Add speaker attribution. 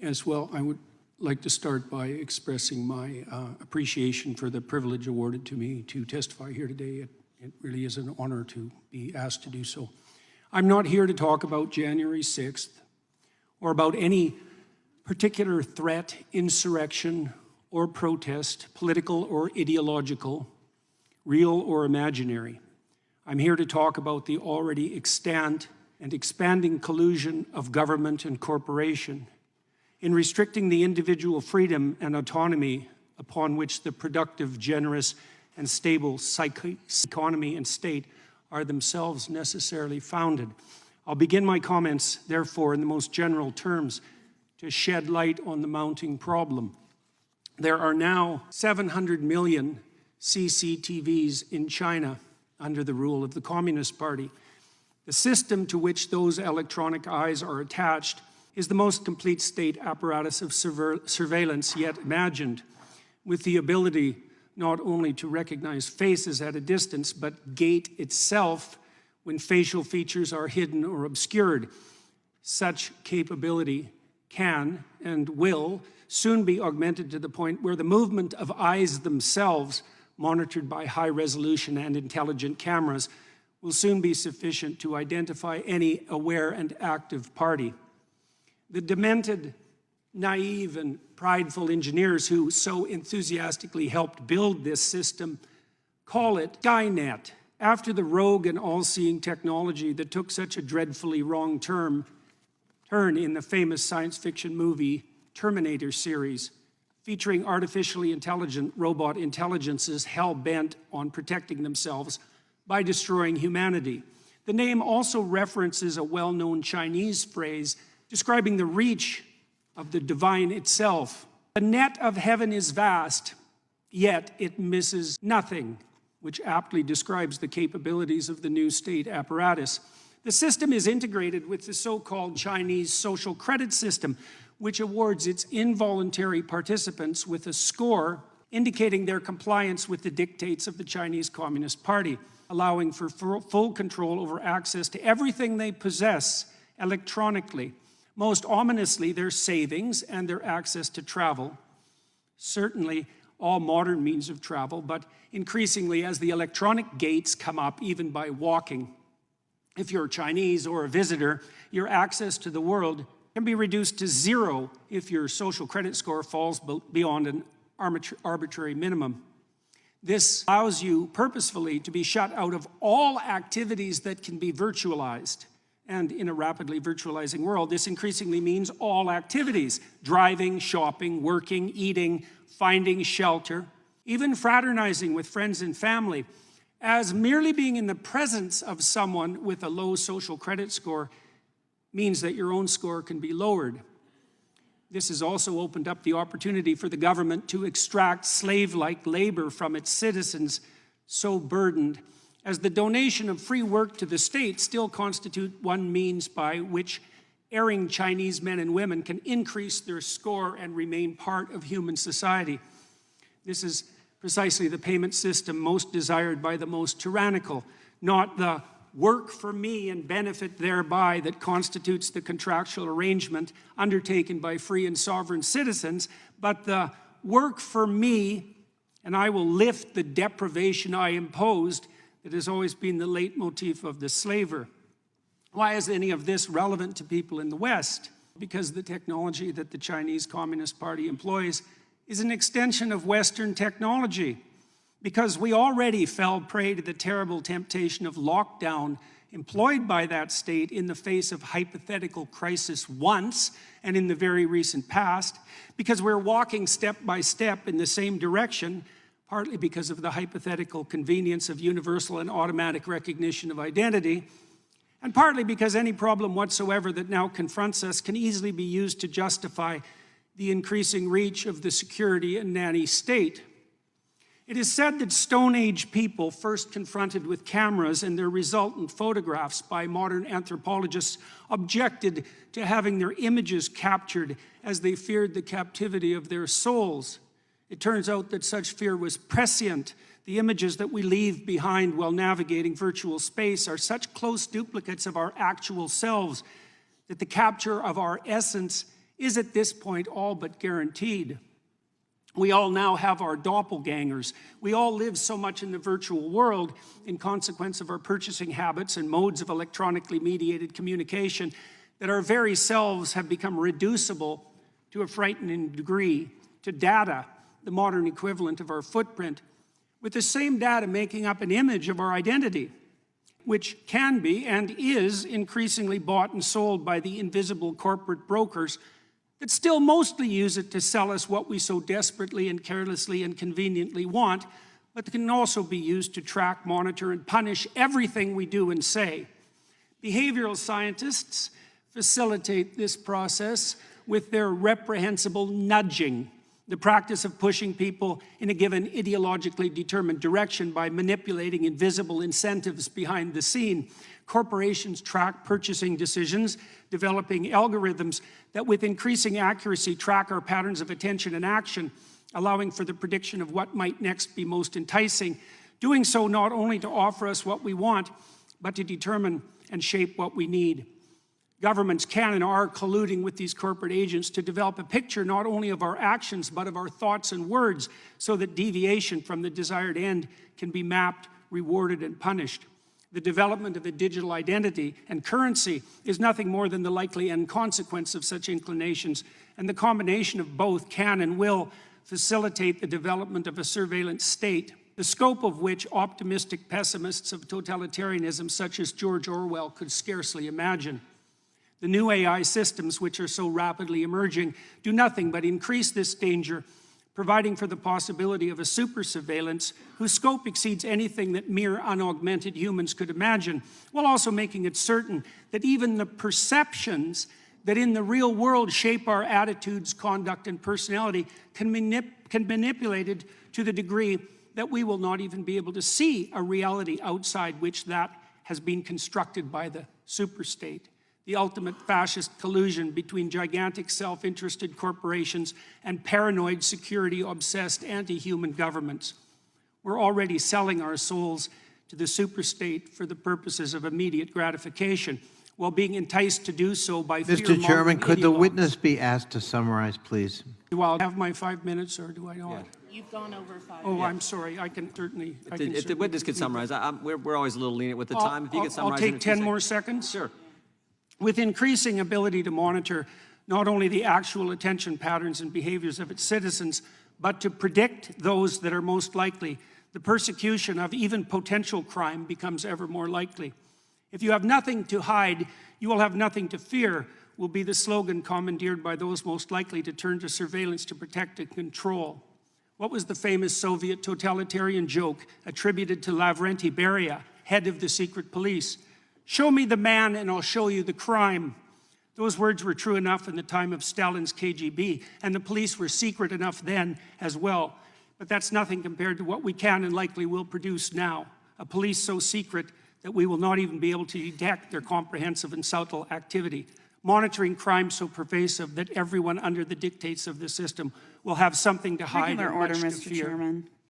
Speaker 1: As well, I would like to start by expressing my appreciation for the privilege awarded to me to testify here today. It really is an honor to be asked to do so. I'm not here to talk about January 6th or about any particular threat, insurrection, or protest, political or ideological, real or imaginary. I'm here to talk about the already extant and expanding collusion of government and corporation in restricting the individual freedom and autonomy upon which the productive, generous, and stable economy and state are themselves necessarily founded. I'll begin my comments, therefore, in the most general terms to shed light on the mounting problem. There are now 700 million CCTVs in China under the rule of the Communist Party. The system to which those electronic eyes are attached is the most complete state apparatus of surveillance yet imagined, with the ability not only to recognize faces at a distance, but gait itself when facial features are hidden or obscured. Such capability can and will soon be augmented to the point where the movement of eyes themselves, monitored by high-resolution and intelligent cameras, will soon be sufficient to identify any aware and active party. The demented, naive, and prideful engineers who so enthusiastically helped build this system call it Skynet, after the rogue and all-seeing technology that took such a dreadfully wrong turn in the famous science fiction movie Terminator series, featuring artificially intelligent robot intelligences hell-bent on protecting themselves by destroying humanity. The name also references a well-known Chinese phrase describing the reach of the divine itself. The net of heaven is vast, yet it misses nothing, which aptly describes the capabilities of the new state apparatus. The system is integrated with the so-called Chinese social credit system, which awards its involuntary participants with a score indicating their compliance with the dictates of the Chinese Communist Party, allowing for full control over access to everything they possess electronically. Most ominously, their savings and their access to travel, certainly all modern means of travel, but increasingly as the electronic gates come up, even by walking. If you're Chinese or a visitor, your access to the world can be reduced to zero if your social credit score falls beyond an arbitrary minimum. This allows you purposefully to be shut out of all activities that can be virtualized. And in a rapidly virtualizing world, this increasingly means all activities: driving, shopping, working, eating, finding shelter, even fraternizing with friends and family, as merely being in the presence of someone with a low social credit score means that your own score can be lowered. This has also opened up the opportunity for the government to extract slave-like labor from its citizens, so burdened, as the donation of free work to the state still constitute one means by which erring Chinese men and women can increase their score and remain part of human society. This is precisely the payment system most desired by the most tyrannical, not the work for me and benefit thereby that constitutes the contractual arrangement undertaken by free and sovereign citizens, but the work for me and I will lift the deprivation I imposed that has always been the leitmotif of the slaver. Why is any of this relevant to people in the West? Because the technology that the Chinese Communist Party employs is an extension of Western technology. Because we already fell prey to the terrible temptation of lockdown employed by that state in the face of hypothetical crisis once and in the very recent past, because we're walking step by step in the same direction, partly because of the hypothetical convenience of universal and automatic recognition of identity, and partly because any problem whatsoever that now confronts us can easily be used to justify the increasing reach of the security and nanny state. It is said that Stone Age people, first confronted with cameras and their resultant photographs by modern anthropologists, objected to having their images captured as they feared the captivity of their souls. It turns out that such fear was prescient. The images that we leave behind while navigating virtual space are such close duplicates of our actual selves that the capture of our essence is at this point all but guaranteed. We all now have our doppelgangers. We all live so much in the virtual world in consequence of our purchasing habits and modes of electronically mediated communication that our very selves have become reducible to a frightening degree to data, the modern equivalent of our footprint, with the same data making up an image of our identity, which can be and is increasingly bought and sold by the invisible corporate brokers that still mostly use it to sell us what we so desperately and carelessly and conveniently want, but can also be used to track, monitor, and punish everything we do and say. Behavioral scientists facilitate this process with their reprehensible nudging, the practice of pushing people in a given ideologically determined direction by manipulating invisible incentives behind the scene. Corporations track purchasing decisions, developing algorithms that with increasing accuracy track our patterns of attention and action, allowing for the prediction of what might next be most enticing, doing so not only to offer us what we want, but to determine and shape what we need. Governments can and are colluding with these corporate agents to develop a picture not only of our actions, but of our thoughts and words, so that deviation from the desired end can be mapped, rewarded, and punished. The development of a digital identity and currency is nothing more than the likely end consequence of such inclinations, and the combination of both can and will facilitate the development of a surveillance state, the scope of which optimistic pessimists of totalitarianism such as George Orwell could scarcely imagine. The new AI systems, which are so rapidly emerging, do nothing but increase this danger, providing for the possibility of a super surveillance whose scope exceeds anything that mere unaugmented humans could imagine, while also making it certain that even the perceptions that in the real world shape our attitudes, conduct, and personality can be manipulated to the degree that we will not even be able to see a reality outside which that has been constructed by the superstate. The ultimate fascist collusion between gigantic self-interested corporations and paranoid, security-obsessed anti-human governments. We're already selling our souls to the superstate for the purposes of immediate gratification, while being enticed to do so by
Speaker 2: Mr. Chairman, could the witness be asked to summarize, please?
Speaker 1: Do I have my 5 minutes, or do I not?
Speaker 3: Yeah.
Speaker 4: You've gone over 5
Speaker 1: Oh,
Speaker 4: minutes.
Speaker 1: I'm sorry. I can certainly.
Speaker 3: If the witness could summarize, we're always a little lenient with the time. If you could summarize.
Speaker 1: I'll
Speaker 3: in
Speaker 1: take
Speaker 3: a few
Speaker 1: 10 more
Speaker 3: seconds.
Speaker 1: seconds.
Speaker 3: Sure.
Speaker 1: With increasing ability to monitor not only the actual attention patterns and behaviors of its citizens, but to predict those that are most likely, the persecution of even potential crime becomes ever more likely. If you have nothing to hide, you will have nothing to fear, will be the slogan commandeered by those most likely to turn to surveillance to protect and control. What was the famous Soviet totalitarian joke attributed to Lavrenti Beria, head of the secret police? Show me the man and I'll show you the crime. Those words were true enough in the time of Stalin's KGB, and the police were secret enough then as well. But that's nothing compared to what we can and likely will produce now. A police so secret that we will not even be able to detect their comprehensive and subtle activity. Monitoring crime so pervasive that everyone under the dictates of the system will have something to hide
Speaker 4: Regular
Speaker 1: and
Speaker 4: order,
Speaker 1: much to
Speaker 4: Mr.
Speaker 1: fear.
Speaker 4: Chairman.